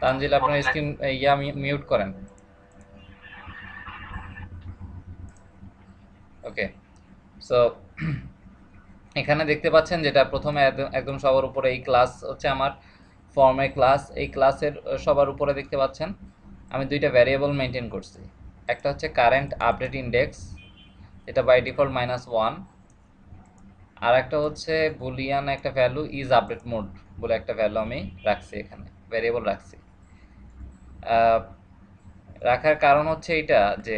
তানজিল আপনার স্ক্রিন ইয়া মিউট করেন। ওকে, সো এখানে দেখতে পাচ্ছেন যেটা প্রথমে একদম সবার উপরে এই ক্লাস হচ্ছে আমার ফর্মের ক্লাস। এই ক্লাসের সবার উপরে দেখতে পাচ্ছেন আমি দুইটা ভ্যারিয়েবল মেনটেন করছি। একটা হচ্ছে কারেন্ট আপডেট ইন্ডেক্স, এটা বাই ডিফল্ট -1, আর একটা হচ্ছে বুলিয়ান একটা ভ্যালু ইজ আপডেট মোড বলে একটা ভ্যালু আমি রাখছি, এখানে ভ্যারিয়েবল রাখছি। রাখার কারণ হচ্ছে এইটা যে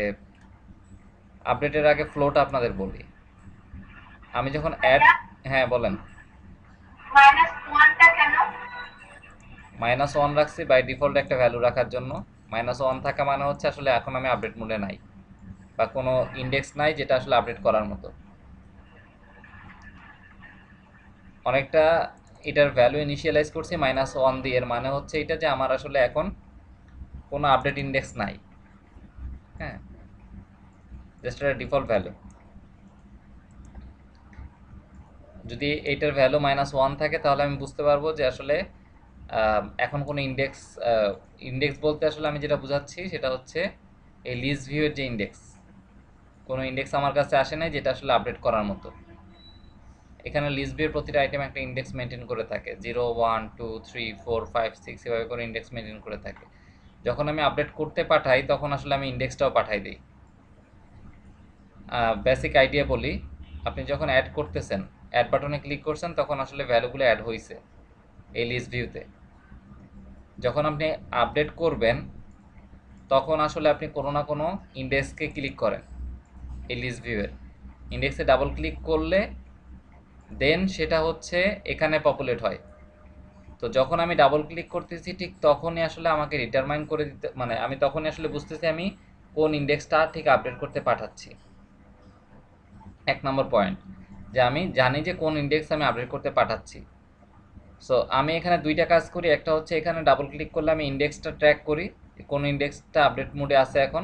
আপডেটের আগে ফ্লোটা আপনাদের বলি। আমি যখন অ্যাড, ভাইয়া, হ্যাঁ বলেন। -1টা কেন? -1 রাখছি বাই ডিফল্ট একটা ভ্যালু রাখার জন্য। -1 থাকা মানে হচ্ছে আসলে এখন আমি আপডেট মোডে নাই, বা কোনো ইন্ডেক্স নাই যেটা আসলে আপডেট করার মতো। অনেকটা এটার ভ্যালু ইনিশিয়ালাইজ করছি -1 দিয়ে, এর মানে হচ্ছে এটা যে আমার আসলে এখন কোনো আপডেট ইন্ডেক্স নাই। হ্যাঁ, জাস্ট একটা ডিফল্ট ভ্যালু। যদি এইটার ভ্যালু -1 থাকে তাহলে আমি বুঝতে পারবো যে আসলে এখন কোনো ইন্ডেক্স, ইন্ডেক্স বলতে আসলে আমি যেটা বোঝাচ্ছি সেটা হচ্ছে এই লিস্ট ভিউয়ের যে ইন্ডেক্স, কোনো ইন্ডেক্স আমার কাছে আসে নাই যেটা আসলে আপডেট করার মতো। এখানে লিস্ট ভিউয়ের প্রতিটা আইটেম একটা ইন্ডেক্স মেনটেন করে থাকে, 0 1 2 3 4 5 6 এভাবে করে ইন্ডেক্স মেনটেন করে থাকে। যখন আমি আপডেট করতে পাঠাই তখন আসলে আমি ইন্ডেক্সটাও পাঠাই দিই। বেসিক আইডিয়া বলি, আপনি যখন অ্যাড করতেছেন, অ্যাড বাটনে ক্লিক করছেন, তখন আসলে ভ্যালুগুলো অ্যাড হয়েছে এই লিস্ট ভিউতে। যখন আপনি আপডেট করবেন তখন আসলে আপনি কোনো না কোনো ইন্ডেক্সকে ক্লিক করেন, এই লিস্ট ভিউয়ের ইন্ডেক্সে ডাবল ক্লিক করলে দেন সেটা হচ্ছে এখানে পপুলেট হয়। তো যখন আমি ডাবল ক্লিক করতেছি ঠিক তখনই আসলে আমাকে ডিটারমাইন করে দিতে, মানে আমি তখনই আসলে বুঝতেছি আমি কোন ইন্ডেক্সটা ঠিক আপডেট করতে পাঠাচ্ছি। এক নম্বর পয়েন্ট, যে আমি জানি যে কোন ইন্ডেক্স আমি আপডেট করতে পাঠাচ্ছি। সো আমি এখানে দুইটা কাজ করি, একটা হচ্ছে এখানে ডাবল ক্লিক করলে আমি ইন্ডেক্সটা ট্র্যাক করি, কোন ইন্ডেক্সটা আপডেট মোডে আছে এখন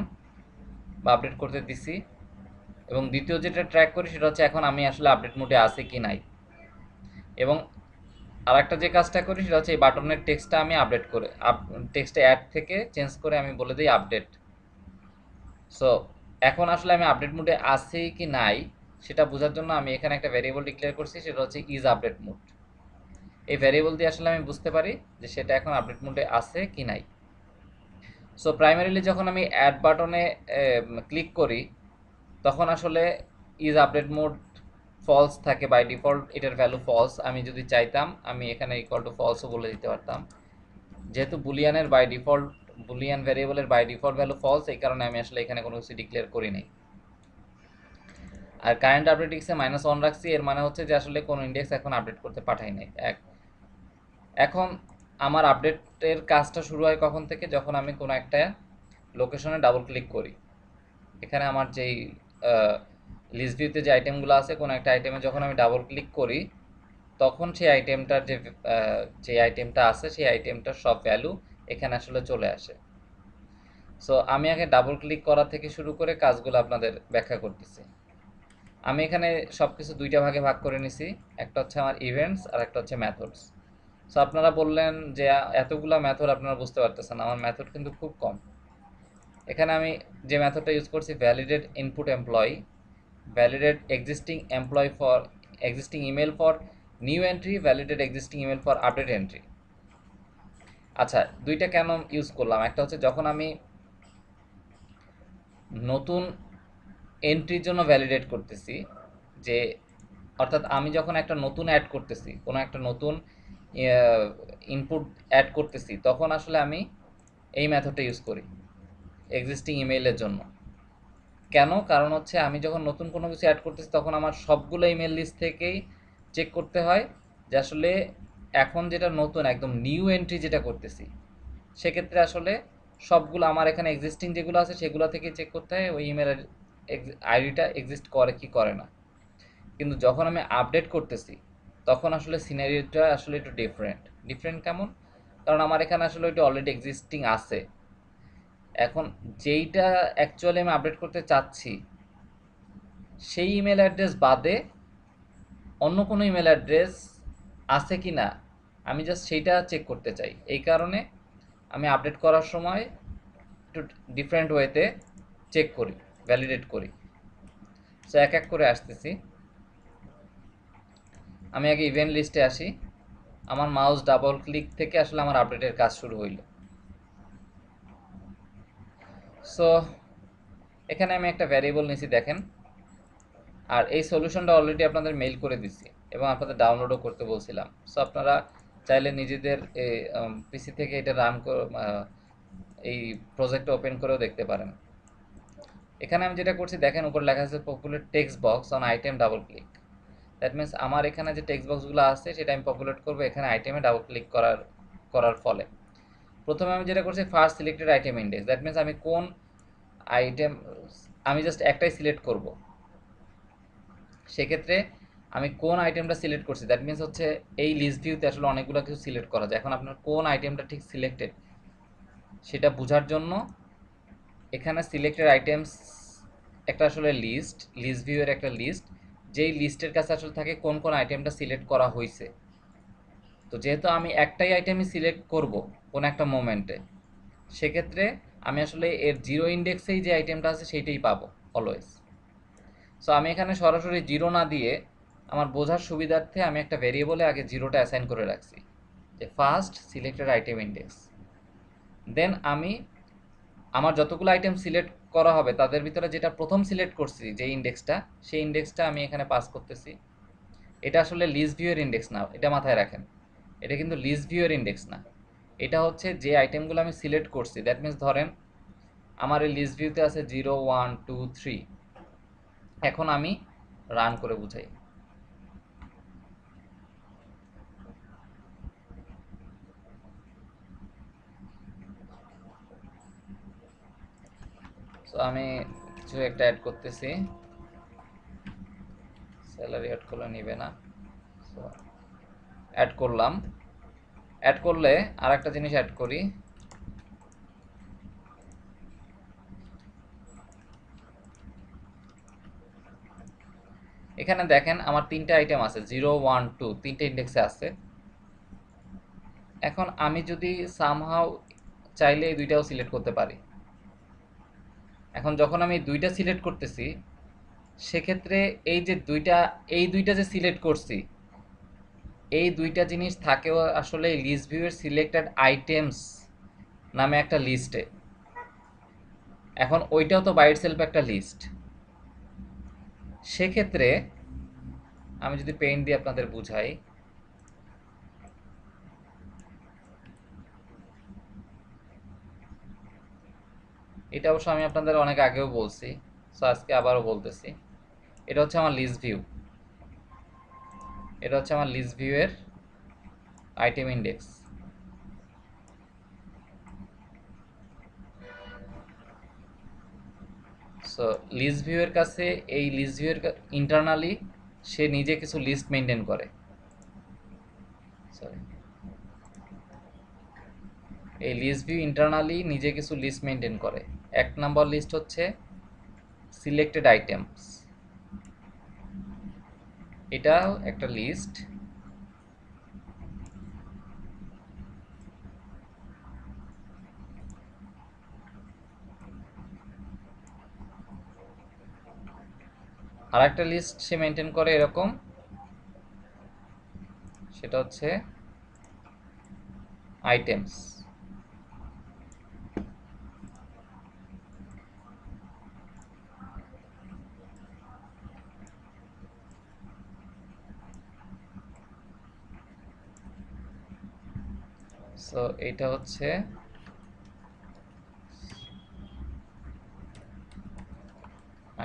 বা আপডেট করতে দিছি। এবং দ্বিতীয় যেটা ট্র্যাক করি সেটা হচ্ছে এখন আমি আসলে আপডেট মোডে আছে কি নাই। এবং আরেকটা যে কাজটা করি সেটা হচ্ছে এই বাটনের টেক্সটটা আমি আপডেট করে, টেক্সটে অ্যাড থেকে চেঞ্জ করে আমি বলে দিই আপডেট। সো এখন আসলে আমি আপডেট মোডে আছি কি নাই সেটা বোঝার জন্য আমি এখানে একটা ভ্যারিয়েবল ডিক্লেয়ার করছি, সেটা হচ্ছে ইজ আপডেট মোড। এই ভ্যারিয়েবল দিয়ে আসলে আমি বুঝতে পারি যে সেটা এখন আপডেট মোডে আছে কি নাই। সো প্রাইমারিলি যখন আমি অ্যাড বাটনে ক্লিক করি তখন আসলে ইজ আপডেট মোড ফলস থাকে বাই ডিফল্ট, এটার ভ্যালু ফলস। আমি যদি চাইতাম আমি এখানে ইকুয়াল টু ফলসও বলে দিতে পারতাম। যেহেতু বুলিয়ানের বাই ডিফল্ট, বুলিয়ান ভ্যারিয়েবলের বাই ডিফল্ট ভ্যালু ফলস, এই কারণে আমি আসলে এখানে কোনো কিছু ডিক্লেয়ার করি নাই। আর কারেন্ট আপডেটিক্সে -1 রাখছি, এর মানে হচ্ছে যে আসলে কোনো ইন্ডেক্স এখন আপডেট করতে পাঠাই নাই। এখন আমার আপডেটের কাজটা শুরু হয় কখন থেকে, যখন আমি কোনো একটা লোকেশনে ডাবল ক্লিক করি। এখানে আমার যেই লিস্ট ভিউতে যে আইটেমগুলো আছে, কোনো একটা আইটেমে যখন আমি ডাবল ক্লিক করি তখন সেই আইটেমটার যে আইটেমটা আছে সেই আইটেমটার সব ভ্যালু এখানে আসলে চলে আসে। সো আমি আগে ডাবল ক্লিক করা থেকে শুরু করে কাজগুলো আপনাদের ব্যাখ্যা করতেছি। আমি এখানে সব কিছু দুইটা ভাগে ভাগ করে নিছি, একটা হচ্ছে আমার ইভেন্টস আর একটা হচ্ছে মেথডস। সো আপনারা বললেন যে এতগুলা মেথড আপনারা বুঝতে পারতেছেন, আমার মেথড কিন্তু খুব কম। এখানে আমি যে মেথডটা ইউজ করছি, validate input employee, validate existing employee for existing email for new entry, validate existing email for update entry। আচ্ছা, দুইটা কেন ইউজ করলাম, একটা হচ্ছে যখন আমি নতুন এন্ট্রির জন্য ভ্যালিডেট করতেছি, যে অর্থাৎ আমি যখন একটা নতুন অ্যাড করতেছি, কোনো একটা নতুন ইনপুট অ্যাড করতেছি, তখন আসলে আমি এই মেথডটা ইউজ করি এক্সিস্টিং ইমেইলের জন্য। কেন? কারণ হচ্ছে আমি যখন নতুন কোনো কিছু অ্যাড করতেছি তখন আমার সবগুলো ইমেল লিস্ট থেকেই চেক করতে হয় যে আসলে এখন যেটা নতুন একদম নিউ এন্ট্রি যেটা করতেছি, সেক্ষেত্রে আসলে সবগুলো আমার এখানে এক্সিস্টিং যেগুলো আছে সেগুলো থেকে চেক করতে হয় ওই ইমেলের আইডিটা এক্সিস্ট করে কি করে না। কিন্তু যখন আমি আপডেট করতেছি তখন আসলে সিনারিওটা আসলে একটু ডিফারেন্ট। ডিফারেন্ট কেমন? কারণ আমার এখানে আসলে ওইটা অলরেডি এক্সিস্টিং আছে। এখন যেইটা অ্যাকচুয়ালি আমি আপডেট করতে চাচ্ছি সেই ইমেল অ্যাড্রেস বাদে অন্য কোনো ইমেল অ্যাড্রেস আছে কি না আমি জাস্ট সেইটা চেক করতে চাই, এই কারণে আমি আপডেট করার সময় একটু ডিফারেন্ট ওয়েতে চেক করি, ভ্যালিডেট করি। সো এক এক করে আসতেছি। আমি আগে ইভেন্ট লিস্টে আসি। আমার মাউস ডাবল ক্লিক থেকে আসলে আমার আপডেটের কাজ শুরু হইল। সো এখানে আমি একটা ভ্যারিয়েবল নিছি দেখেন, আর এই সলিউশনটা অলরেডি আপনাদের মেইল করে দিছি এবং আপনাদের ডাউনলোডও করতে বলছিলাম। সো আপনারা চাইলে নিজেদের পিসি থেকে এটা রান এই প্রজেক্টটা ওপেন করেও দেখতে পারেন। এখানে আমি যেটা করছি দেখেন, উপর লেখা আছে populate text box on item double click. That means আমার এখানে যে টেক্সট বক্সগুলো আছে সেটা আমি পপুলেট করবো এখানে আইটেমে ডাবল ক্লিক করার ফলে। প্রথমে আমি যেটা করছি first selected item index, that means আমি কোন আইটেম, আমি জাস্ট একটাই সিলেক্ট করব। সেক্ষেত্রে আমি কোন আইটেমটা সিলেক্ট করছি দ্যাট মিনস হচ্ছে এই লিস্ট ভিউতে আসলে অনেকগুলো কিছু সিলেক্ট করা যায়। এখন আপনার কোন আইটেমটা ঠিক সিলেক্টেড সেটা বোঝার জন্য এখানে সিলেক্টেড আইটেমস একটা আসলে লিস্ট ভিউয়ের একটা লিস্ট, যেই লিস্টের কাছে আসলে থাকে কোন কোন আইটেমটা সিলেক্ট করা হয়েছে। তো যেহেতু আমি একটাই আইটেমই সিলেক্ট করব কোন একটা মোমেন্টে, সেক্ষেত্রে আমি আসলে এর জিরো ইন্ডেক্সেই যে আইটেমটা আছে সেইটাই পাবো অলওয়েজ। সো আমি এখানে সরাসরি জিরো না দিয়ে আমার বোঝার সুবিধার্থে আমি একটা ভেরিয়েবলে আগে জিরোটা অ্যাসাইন করে রাখছি, যে ফার্স্ট সিলেক্টেড আইটেম ইন্ডেক্স। দেন আমি আমার যতগুলো আইটেম সিলেক্ট করা হবে তাদের ভিতরে যেটা প্রথম সিলেক্ট করছি যে ইন্ডেক্সটা, সেই ইন্ডেক্সটা আমি এখানে পাস করতেছি। এটা আসলে লিস্ট ভিউয়ের ইন্ডেক্স না, এটা মাথায় রাখেন। এটা কিন্তু লিস্ট ভিউয়ের ইন্ডেক্স না, এটা হচ্ছে যে আইটেমগুলো আমি সিলেক্ট করছি। দ্যাট মিনস ধরেন আমার এই লিস্ট ভিউতে আছে 0 1 2 3। এখন আমি রান করে বুঝাই। সো আমি কিছু একটা অ্যাড করতেছি, স্যালারি অ্যাড করলে নিবে না। সো অ্যাড করলাম। অ্যাড করলে আর একটা জিনিস অ্যাড করি, এখানে দেখেন আমার তিনটে আইটেম আছে 0 1 2, তিনটে ইন্ডেক্সে আছে। এখন আমি যদি সামহাউ চাইলে এই দুইটাও সিলেক্ট করতে পারি। এখন যখন আমি দুইটা সিলেক্ট করতেছি সেক্ষেত্রে এই দুইটা যে সিলেক্ট করছি এই দুইটা জিনিস থাকেও আসলে লিস্ট ভিউয়ের সিলেক্টেড আইটেমস নামে একটা লিস্টে। এখন ওইটাও তো বাই ইটসেলফ একটা লিস্ট। সেক্ষেত্রে আমি যদি পেইন্ট দিয়ে আপনাদের বুঝাই, এটা অবশ্য আমি আপনাদের অনেক আগেও বলছি, সো আজকে আবারও বলতেছি। এটা হচ্ছে আমার লিস্ট ভিউ, এটা হচ্ছে আমার লিস্ট ভিউয়ের আইটেম ইন্ডেক্স। সো লিস্ট ভিউয়ের কাছে এই লিস্ট ভিউয়ের ইন্টারনালি সে নিজে কিছু লিস্ট মেনটেন করে। সরি, এই লিস্ট ভিউ ইন্টারনালি নিজে কিছু লিস্ট মেনটেন করে। এক নম্বর লিস্ট হচ্ছে সিলেক্টেড আইটেমস, এটাও একটা লিস্ট। আর একটা লিস্ট সে মেনটেন করে এরকম, সেটা হচ্ছে আইটেমস। সো এটা হচ্ছে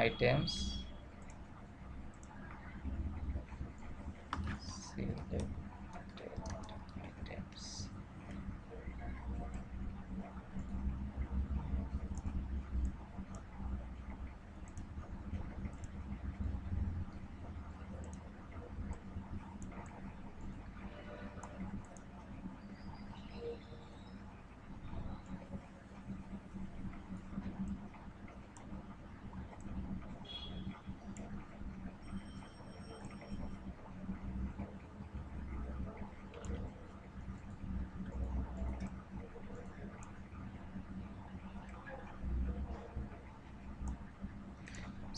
আইটেমস সিলেক্টেড আইটেমস।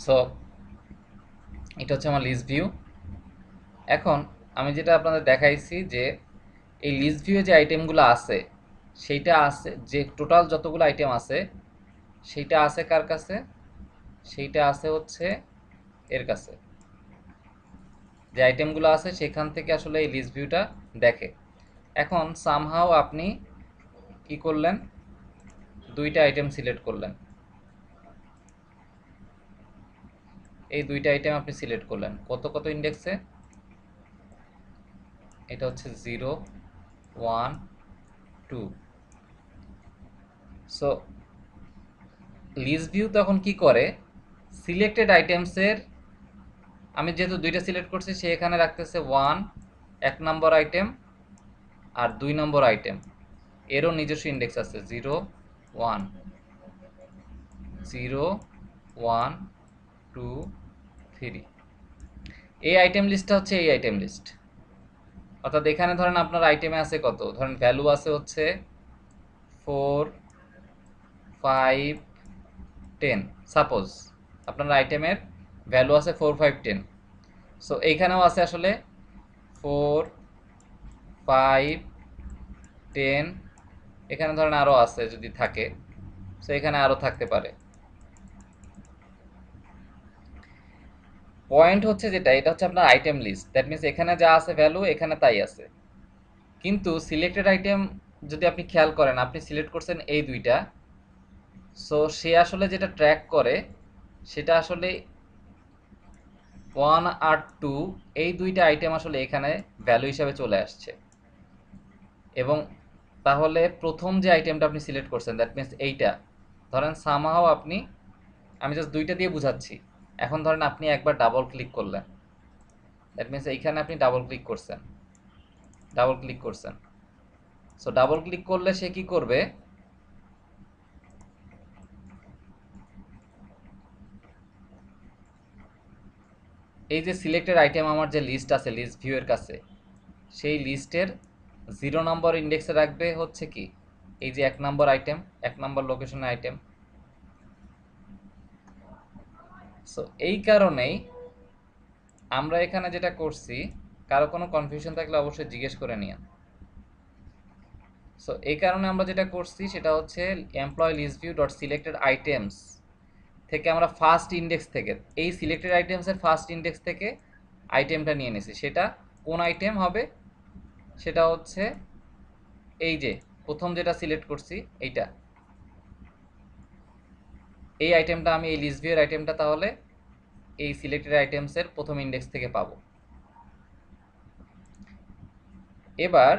সো এটা হচ্ছে আমার লিস্ট ভিউ। এখন আমি যেটা আপনাদের দেখাইছি যে এই লিস্ট ভিউ যে আইটেমগুলো আছে সেইটা আছে, যে টোটাল যতগুলো আইটেম আছে সেইটা আছে কার কাছে, সেইটা আছে হচ্ছে এর কাছে। যে আইটেমগুলো আছে সেখান থেকে আসলে এই লিস্ট ভিউটা দেখে। এখন সামহাও আপনি কি করলেন, দুইটা আইটেম সিলেক্ট করলেন, এই দুইটা আইটেম আপনি সিলেক্ট করলেন কত কত ইন্ডেক্সে, এটা হচ্ছে 0 1 2। সো লিস্ট ভিউ তখন কি করে, সিলেক্টেড আইটেমসের, আমি যেহেতু দুইটা সিলেক্ট করছি সে এখানে রাখতেছে 1 এক নম্বর আইটেম আর 2 নম্বর আইটেম, এরও নিজস্ব ইন্ডেক্স আছে 0 1 0 1 2 3। এই আইটেম লিস্টটা হচ্ছে এই আইটেম লিস্ট। অর্থাৎ এখানে ধরেন আপনার আইটেমে আছে কত, ধরেন ভ্যালু আছে হচ্ছে 4 5 10, সাপোজ আপনার আইটেমের ভ্যালু আছে 4 5 10। সো এইখানেও আছে আসলে 4 5 10, এখানে ধরেন আরও আছে যদি থাকে, সো এখানে আরও থাকতে পারে। পয়েন্ট হচ্ছে যেটা, এটা হচ্ছে আপনার আইটেম লিস্ট, দ্যাট মিনস এখানে যা আছে ভ্যালু এখানে তাই আছে। কিন্তু সিলেক্টেড আইটেম যদি আপনি খেয়াল করেন, আপনি সিলেক্ট করছেন এই দুইটা, সো সে আসলে যেটা ট্র্যাক করে সেটা আসলে 1 আর 2 এই দুইটা আইটেম আসলে এখানে ভ্যালু হিসাবে চলে আসছে। এবং তাহলে প্রথম যে আইটেমটা আপনি সিলেক্ট করছেন দ্যাট মিনস এইটা, ধরেন সামহাও আপনি, আমি জাস্ট দুইটা দিয়ে বুঝাচ্ছি। এখন ধরেন আপনি একবার ডাবল ক্লিক করলেন, দ্যাট মিনস এইখানে আপনি ডাবল ক্লিক করছেন, ডাবল ক্লিক করছেন। সো ডাবল ক্লিক করলে সে কি করবে, এই যে সিলেক্টেড আইটেম আমার যে লিস্ট আছে লিস্ট ভিউ এর কাছে, সেই লিস্টের 0 নম্বর ইন্ডেক্সে রাখবে হচ্ছে কি, এই যে 1 নম্বর আইটেম, 1 নম্বর লোকেশনের আইটেম। সো এই কারণেই আমরা এখানে যেটা করছি, কারো কোনো কনফিউশন থাকলে অবশ্যই জিজ্ঞেস করে নিন। সো এই কারণে আমরা যেটা করছি সেটা হচ্ছে employee list view dot selected items থেকে আমরা ফার্স্ট ইন্ডেক্স থেকে, এই সিলেক্টেড আইটেমসের ফার্স্ট ইন্ডেক্স থেকে আইটেমটা নিয়ে নিছি। সেটা কোন আইটেম হবে, সেটা হচ্ছে এই যে প্রথম যেটা সিলেক্ট করছি এইটা, এই আইটেমটা আমি এই লিস্ট ভিউয়ের আইটেমটা তাহলে এই সিলেক্টেড আইটেমসের প্রথম ইন্ডেক্স থেকে পাবো। এবার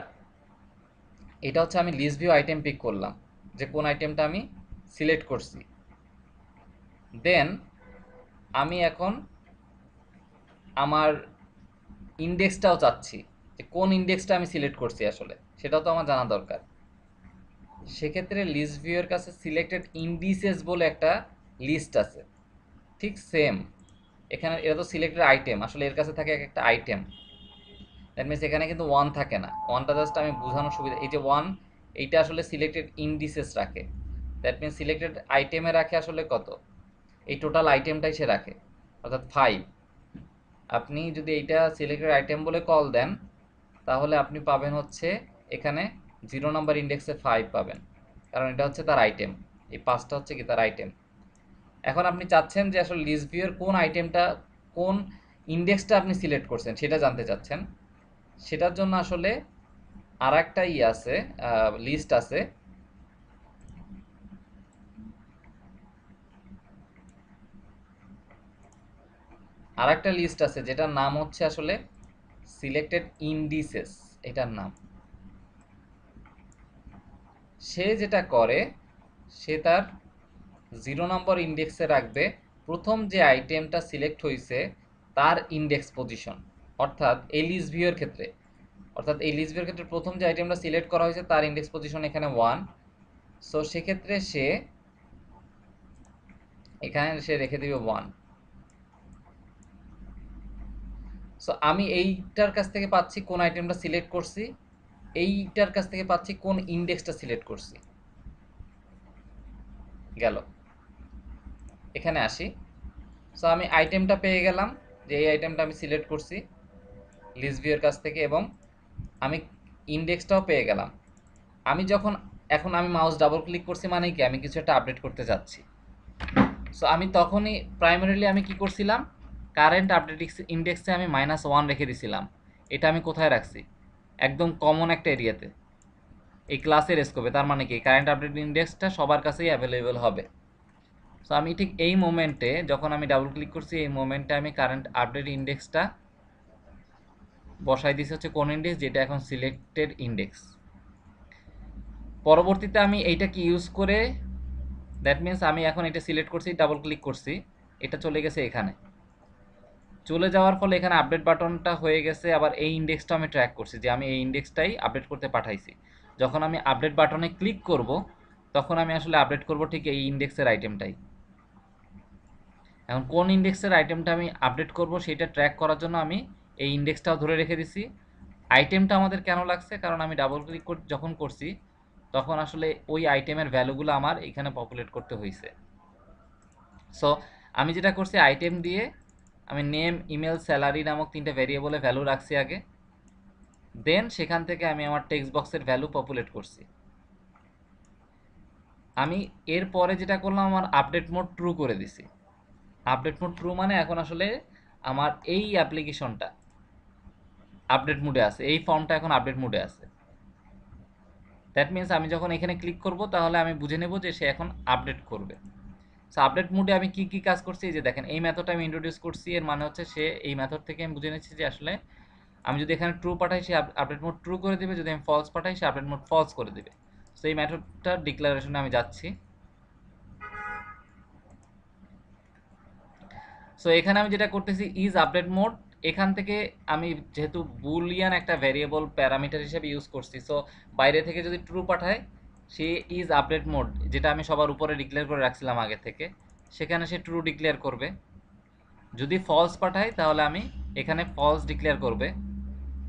এটা হচ্ছে আমি লিস্ট ভিউ আইটেম পিক করলাম যে কোন আইটেমটা আমি সিলেক্ট করছি। দেন আমি এখন আমার ইন্ডেক্সটাও চাচ্ছি যে কোন ইন্ডেক্সটা আমি সিলেক্ট করছি আসলে, সেটাও তো আমার জানা দরকার। সেক্ষেত্রে লিস্ট ভিউয়ের কাছে সিলেক্টেড ইন্ডিসেস বলে একটা লিস্ট আছে, ঠিক সেম এখানে, এটা তো সিলেক্টেড আইটেম, আসলে এর কাছে থাকে এক একটা আইটেম। দ্যাট মিনস এখানে কিন্তু 1 থাকে না, 1টা জাস্ট আমি বোঝানোর সুবিধা, এই যে 1 এইটা আসলে সিলেক্টেড ইন্ডিসেস রাখে। দ্যাট মিনস সিলেক্টেড আইটেমে রাখে আসলে কত, এই টোটাল আইটেমটাই সে রাখে, অর্থাৎ 5। আপনি যদি এইটা সিলেক্টেড আইটেম বলে কল দেন তাহলে আপনি পাবেন হচ্ছে এখানে 0 নাম্বার ইন্ডেক্সে 5 পাবেন, কারণ এটা হচ্ছে তার আইটেম, এই 5টা হচ্ছে কি তার আইটেম। এখন আপনি চাচ্ছেন যে আসলে লিস্ট ভিউয়ের কোন আইটেমটা, কোন ইন্ডেক্সটা আপনি সিলেক্ট করছেন সেটা জানতে চাচ্ছেন। সেটার জন্য আসলে আর একটা আছে, লিস্ট আছে, আর একটা লিস্ট আছে যেটার নাম হচ্ছে আসলে সিলেক্টেড ইন্ডিসেস, এটার নাম। সে যেটা করে, সে তার 0 নম্বর ইন্ডেক্সে রাখবে প্রথম যে আইটেমটা সিলেক্ট হয়েছে তার ইন্ডেক্স পজিশন। অর্থাৎ এই লিস্ট ভিউয়ের ক্ষেত্রে, অর্থাৎ এই লিস্ট ভিউয়ের ক্ষেত্রে প্রথম যে আইটেমটা সিলেক্ট করা হয়েছে তার ইন্ডেক্স পজিশন এখানে 1। সো সেক্ষেত্রে সে এখানে সে রেখে দিবে 1। সো আমি এইটার কাছ থেকে পাচ্ছি কোন আইটেমটা সিলেক্ট করছি, এইটার কাছ থেকে পাচ্ছি কোন ইন্ডেক্সটা সিলেক্ট করছি। গেল, এখানে আসি। সো আমি আইটেমটা পেয়ে গেলাম, যে এই আইটেমটা আমি সিলেক্ট করছি লিস্ট ভিউয়ের কাছ থেকে, এবং আমি ইন্ডেক্সটাও পেয়ে গেলাম। আমি যখন এখন আমি মাউস ডাবল ক্লিক করছি মানে কি আমি কিছু একটা আপডেট করতে যাচ্ছি। সো আমি তখনই প্রাইমারিলি আমি কি করছিলাম, কারেন্ট আপডেট ইন্ডেক্সে আমি -1 রেখে দিছিলাম। এটা আমি কোথায় রাখছি, একদম কমন একটা এরিয়াতে, এই ক্লাসের স্কোপে। তার মানে কি কারেন্ট আপডেট ইন্ডেক্সটা সবার কাছেই অ্যাভেলেবেল হবে। সো আমি ঠিক এই মোমেন্টে যখন আমি ডাবল ক্লিক করছি, এই মোমেন্টে আমি কারেন্ট আপডেট ইন্ডেক্সটা বসাই দিছি হচ্ছে কোন ইন্ডেক্স, যেটা এখন সিলেক্টেড ইন্ডেক্স। পরবর্তীতে আমি এইটাকে ইউজ করে, দ্যাট মিন্স আমি এখন এটা সিলেক্ট করছি, ডাবল ক্লিক করছি, এটা চলে গেছে এখানে। চলে যাওয়ার ফলে এখানে আপডেট বাটনটা হয়ে গেছে। আবার এই ইন্ডেক্সটা আমি ট্র্যাক করছি যে আমি এই ইন্ডেক্সটাই আপডেট করতে পাঠাইছি। যখন আমি আপডেট বাটনে ক্লিক করব তখন আমি আসলে আপডেট করব ঠিক এই ইন্ডেক্সের আইটেমটাই। এখন কোন ইন্ডেক্সের আইটেমটা আমি আপডেট করব সেটা ট্র্যাক করার জন্য আমি এই ইন্ডেক্সটাও ধরে রেখে দিছি। আইটেমটা আমাদের কেন লাগছে, কারণ আমি ডাবল ক্লিক যখন করছি তখন আসলে ওই আইটেমের ভ্যালুগুলো আমার এখানে পপুলেট করতে হয়েছে। সো আমি যেটা করছি, আইটেম দিয়ে আমি নেম, ইমেল, স্যালারি নামক 3টে ভ্যারিয়েবলে ভ্যালু রাখছি আগে, দেন সেখান থেকে আমি আমার টেক্সট বক্সের ভ্যালু পপুলেট করছি। আমি এরপরে যেটা করলাম, আমার আপডেট মোড ট্রু করে দিছি। আপডেট মোড ট্রু মানে এখন আসলে আমার এই অ্যাপ্লিকেশনটা আপডেট মোডে আছে, এই ফর্মটা এখন আপডেট মোডে আছে। দ্যাট মিন্স আমি যখন এখানে ক্লিক করব তাহলে আমি বুঝে নেব যে সে এখন আপডেট করবে। সো আপডেট মোডে আমি কি কি কাজ করছি, এই যে দেখেন এই মেথডটা আমি ইন্ট্রোডিউস করছি, এর মানে হচ্ছে সে এই মেথড থেকে আমি বুঝে নিচ্ছি যে আসলে আমি যদি এখানে ট্রু পাঠাই সে আপডেট মোড ট্রু করে দিবে, যদি আমি ফলস পাঠাই সে আপডেট মোড ফলস করে দিবে। সো এই মেথডটার ডিক্লারেশনে আমি যাচ্ছি। সো এখানে আমি যেটা করতেছি ইজ আপডেট মোড, এখান থেকে আমি যেহেতু বুলিয়ান একটা ভ্যারিয়েবল প্যারামিটার হিসেবে ইউজ করছি, সো বাইরে থেকে যদি ট্রু পাঠায় সে ইজ আপডেট মোড, যেটা আমি সবার উপরে ডিক্লেয়ার করে রাখছিলাম আগে থেকে, সেখানে সে ট্রু ডিক্লেয়ার করবে। যদি ফলস পাঠাই তাহলে আমি এখানে ফলস ডিক্লেয়ার করবে।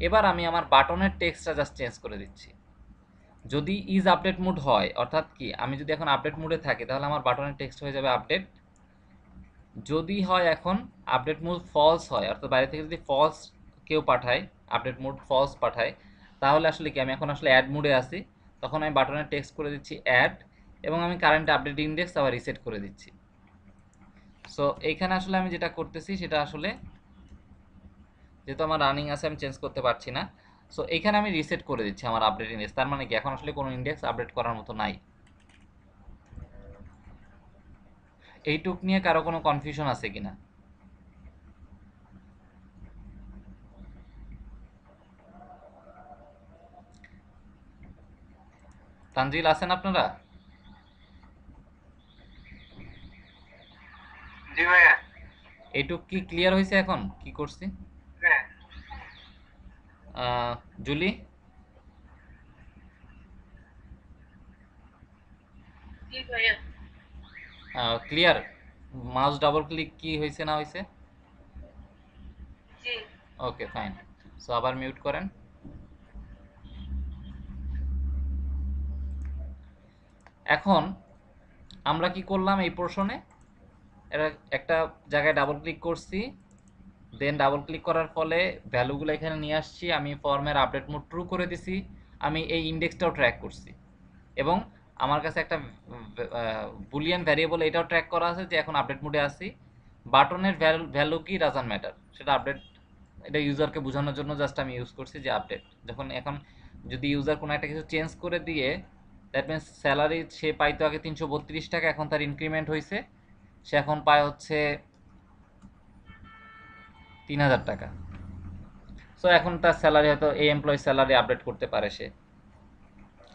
এবার আমি আমার বাটনের টেক্সটটা জাস্ট চেঞ্জ করে দিচ্ছি। যদি ইজ আপডেট মোড হয়, অর্থাৎ কি আমি যদি এখন আপডেট মোডে থাকি তাহলে আমার বাটনের টেক্সট হয়ে যাবে আপডেট। যদি হয় এখন আপডেট মোড ফলস হয়, অর্থাৎ বাইরে থেকে যদি ফলস কেউ পাঠায়, আপডেট মোড ফলস পাঠায়, তাহলে আসলে কি আমি এখন আসলে অ্যাড মোডে আছি, তখন আমি বাটনের টেক্সট করে দিচ্ছি অ্যাড, এবং আমি কারেন্ট আপডেট ইন্ডেক্স আবার রিসেট করে দিচ্ছি। সো এইখানে আসলে আমি যেটা করতেছি সেটা আসলে, যেহেতু আমার রানিং আছে আমি চেঞ্জ করতে পারছি না, সো এইখানে আমি রিসেট করে দিচ্ছি আমার আপডেট ইন্ডেক্স। তার মানে কি এখন আসলে কোনো ইন্ডেক্স আপডেট করার মতো নাই। এইটুক নিয়ে কারো কোনো কনফিউশন আছে কিনা? তানজিল আছেন আপনারা? জি ভাইয়া। এইটুক কি ক্লিয়ার হয়েছে এখন কি করছি? হ্যাঁ। জুলি জি ভাইয়া। ক্লিয়ার? মাউস ডাবল ক্লিক কি হয়েছে না হয়েছে? জি। Okay fine. সো আবার মিউট করেন। এখন আমরা কি করলাম এই পোর্শনে, এটা একটা জায়গায় ডাবল ক্লিক করছি, দেন ডাবল ক্লিক করার ফলে ভ্যালুগুলো এখানে নিয়ে আসছি, আমি ফর্মের আপডেট মোড ট্রু করে দিছি, আমি এই ইন্ডেক্সটাও ট্র্যাক করছি, এবং আমার কাছে একটা বুলিয়ান ভ্যারিয়েবল এটাও ট্র্যাক করা আছে যে এখন আপডেট মোডে আছি। বাটনের ভ্যালু কি ডাজন্ট ম্যাটার, সেটা আপডেট, এটা ইউজারকে বোঝানোর জন্য জাস্ট আমি ইউজ করছি যে আপডেট। যখন এখন যদি ইউজার কোনো একটা কিছু চেঞ্জ করে দিয়ে, দ্যাট মিনস স্যালারি সে পাইতো আগে 332 টাকা, এখন তার ইনক্রিমেন্ট হয়েছে, সে এখন পায় হচ্ছে 3000 টাকা। সো এখন তার স্যালারি হয়তো এই এমপ্লয়ি স্যালারি আপডেট করতে পারে সে।